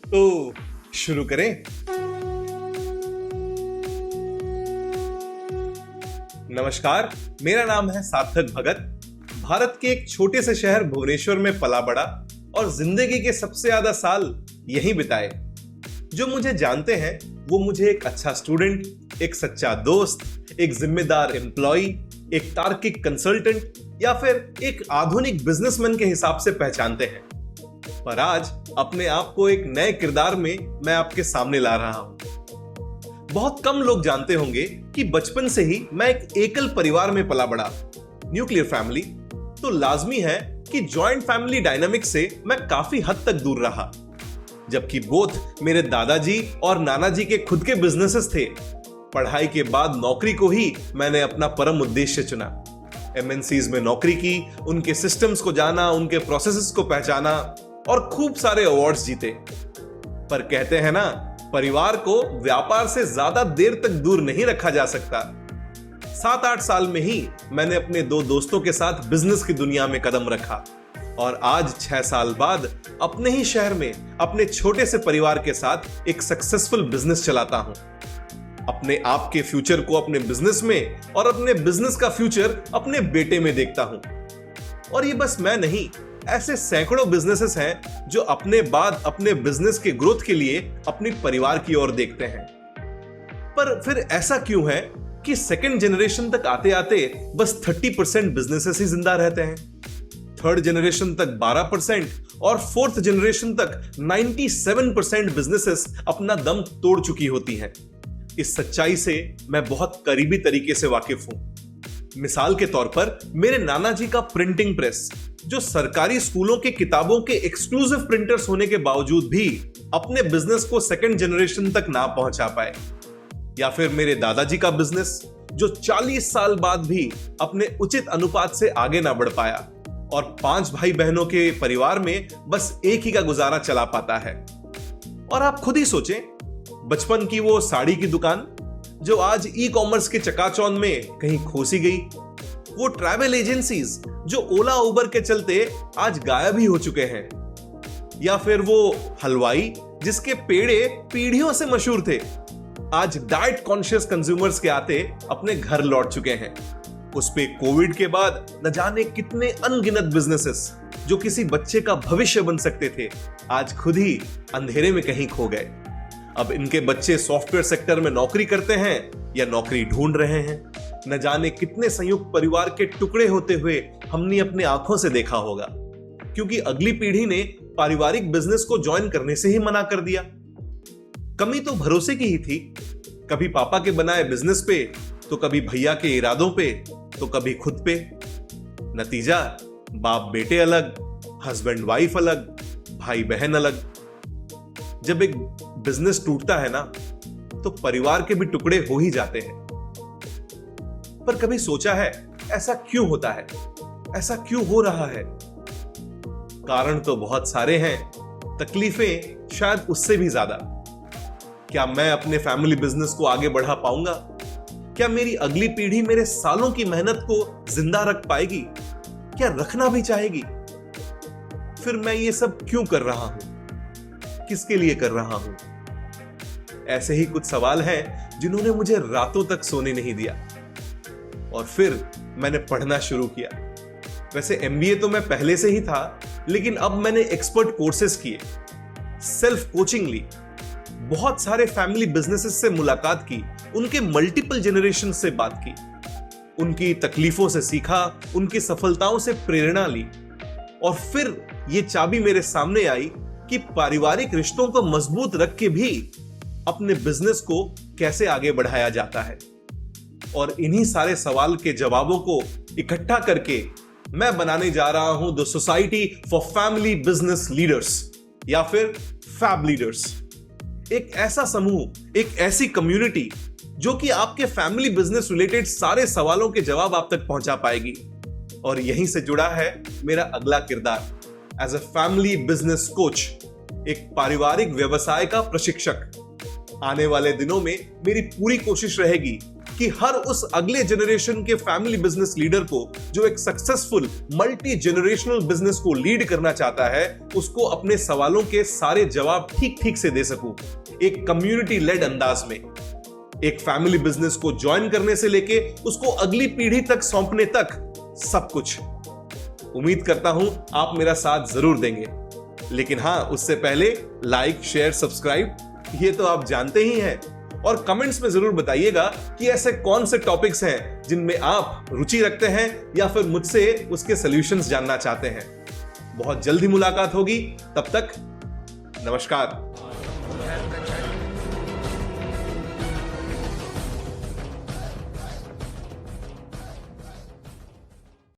तो शुरू करें। नमस्कार, मेरा नाम है सार्थक भगत। भारत के एक छोटे से शहर भुवनेश्वर में पला बड़ा और जिंदगी के सबसे ज्यादा साल यहीं बिताए। जो मुझे जानते हैं वो मुझे एक अच्छा स्टूडेंट, एक सच्चा दोस्त, एक जिम्मेदार एम्प्लॉय, एक तार्किक कंसल्टेंट या फिर एक आधुनिक बिजनेसमैन के हिसाब से पहचानते हैं। पर आज अपने आप को एक नए किरदार में मैं आपके सामने ला रहा हूं। बहुत कम लोग जानते होंगे कि बचपन से ही मैं एक एकल परिवार में पला बड़ा, न्यूक्लियर फैमिली। तो लाजमी है कि जॉइंट फैमिली डायनामिक से मैं काफी हद तक दूर रहा। जबकि बोथ मेरे दादाजी और नाना जी के खुद के बिजनेसेस थे। पढ़ाई के बाद नौकरी को ही मैंने अपना परम उद्देश्य चुना। एमएनसीज में नौकरी की, उनके सिस्टम्स को जाना, उनके प्रोसेसेस को पहचाना और खूब सारे अवार्ड्स जीते। पर कहते हैं ना, परिवार को व्यापार से ज्यादा देर तक दूर नहीं रखा जा सकता। 7-8 साल में ही मैंने अपने 2 दोस्तों के साथ बिजनेस की दुनिया में कदम रखा और आज 6 साल बाद अपने ही शहर में अपने छोटे से परिवार के साथ एक सक्सेसफुल बिजनेस चलाता हूं। अपने आप के फ्यूचर को अपने बिजनेस में और अपने बिजनेस का फ्यूचर अपने बेटे में देखता हूं। और ये बस मैं नहीं, ऐसे सैकड़ों बिजनेसेस हैं जो अपने बाद अपने बिजनेस के ग्रोथ के लिए अपने परिवार की ओर देखते हैं। पर फिर ऐसा क्यों है कि सेकंड जनरेशन तक आते आते बस 30% बिजनेसेस ही जिंदा रहते हैं, थर्ड जनरेशन तक 12% और फोर्थ जनरेशन तक 97% बिजनेसेस अपना दम तोड़ चुकी होती हैं। इस सच्चाई से मैं बहुत करीबी तरीके से वाकिफ हूं। मिसाल के तौर पर मेरे नाना जी का प्रिंटिंग प्रेस, जो सरकारी स्कूलों के किताबों के एक्सक्लूसिव प्रिंटर्स होने के बावजूद भी अपने बिजनेस को सेकंड जनरेशन तक ना पहुंचा पाए। या फिर मेरे दादाजी का बिजनेस, जो 40 साल बाद भी अपने उचित अनुपात से आगे ना बढ़ पाया और 5 भाई बहनों के परिवार में बस एक ही का गुजारा चला पाता है। और आप खुद ही सोचें, बचपन की वो साड़ी की दुकान जो आज ई कॉमर्स के चकाचौंध में कहीं खोसी गई, वो ट्रैवल एजेंसीज जो ओला उबर के चलते आज गायब ही हो चुके हैं, या फिर वो हलवाई जिसके पेड़े पीढ़ियों से मशहूर थे, आज डाइट कॉन्शियस कंज्यूमर्स के आते अपने घर लौट चुके हैं। उस पे कोविड के बाद न जाने कितने अनगिनत बिजनेसेस जो किसी बच्चे का भविष्य बन सकते थे, आज खुद ही अंधेरे में कहीं खो गए। अब इनके बच्चे सॉफ्टवेयर सेक्टर में नौकरी करते हैं या नौकरी ढूंढ रहे हैं। न जाने कितने संयुक्त परिवार के टुकड़े होते हुए हमने अपने आंखों से देखा होगा, क्योंकि अगली पीढ़ी ने पारिवारिक बिजनेस को ज्वाइन करने से ही मना कर दिया। कमी तो भरोसे की ही थी, कभी पापा के बनाए बिजनेस पे, तो कभी भैया के इरादों पे, तो कभी खुद पे। नतीजा, बाप बेटे अलग, हस्बैंड वाइफ अलग, भाई बहन अलग। जब एक बिजनेस टूटता है ना, तो परिवार के भी टुकड़े हो ही जाते हैं। पर कभी सोचा है ऐसा क्यों होता है, ऐसा क्यों हो रहा है? कारण तो बहुत सारे हैं, तकलीफें शायद उससे भी ज्यादा। क्या मैं अपने फैमिली बिजनेस को आगे बढ़ा पाऊंगा? क्या मेरी अगली पीढ़ी मेरे सालों की मेहनत को जिंदा रख पाएगी? क्या रखना भी चाहेगी? फिर मैं ये सब क्यों कर रहा हूं, किसके लिए कर रहा हूं? ऐसे ही कुछ सवाल हैं जिन्होंने मुझे रातों तक सोने नहीं दिया। और फिर मैंने पढ़ना शुरू किया। वैसे एमबीए तो मैं पहले से ही था, लेकिन अब मैंने एक्सपर्ट कोर्सेज किए, सेल्फ कोचिंग ली, बहुत सारे फैमिली बिजनेसेस से मुलाकात की, उनके मल्टीपल जनरेशन से बात की, उनकी तकलीफों से सीखा, उनकी सफलताओं से प्रेरणा ली। और फिर ये चाबी मेरे सामने आई कि पारिवारिक रिश्तों को मजबूत रख के भी अपने बिजनेस को कैसे आगे बढ़ाया जाता है। और इन्हीं सारे सवाल के जवाबों को इकट्ठा करके मैं बनाने जा रहा हूं the society for family business leaders, या फिर फैब लीडर्स। एक ऐसा समूह, एक ऐसी कम्युनिटी जो कि आपके फैमिली बिजनेस रिलेटेड सारे सवालों के जवाब आप तक पहुंचा पाएगी। और यहीं से जुड़ा है मेरा अगला किरदार, as a family business coach, एक पारिवारिक व्यवसाय का प्रशिक्षक। आने वाले दिनों में मेरी पूरी कोशिश रहेगी कि हर उस अगले जनरेशन के फैमिली बिजनेस लीडर को जो एक सक्सेसफुल मल्टी जनरेशनल बिजनेस को लीड करना चाहता है, उसको अपने सवालों के सारे जवाब ठीक ठीक से दे सकूं, एक कम्युनिटी लेड अंदाज में। एक फैमिली बिजनेस को ज्वाइन करने से लेके उसको अगली पीढ़ी तक सौंपने तक सब कुछ। उम्मीद करता हूं आप मेरा साथ जरूर देंगे, लेकिन हां, उससे पहले लाइक, शेयर, सब्सक्राइब ये तो आप जानते ही हैं। और कमेंट्स में जरूर बताइएगा कि ऐसे कौन से टॉपिक्स हैं जिनमें आप रुचि रखते हैं या फिर मुझसे उसके सॉल्यूशंस जानना चाहते हैं। बहुत जल्दी मुलाकात होगी, तब तक नमस्कार।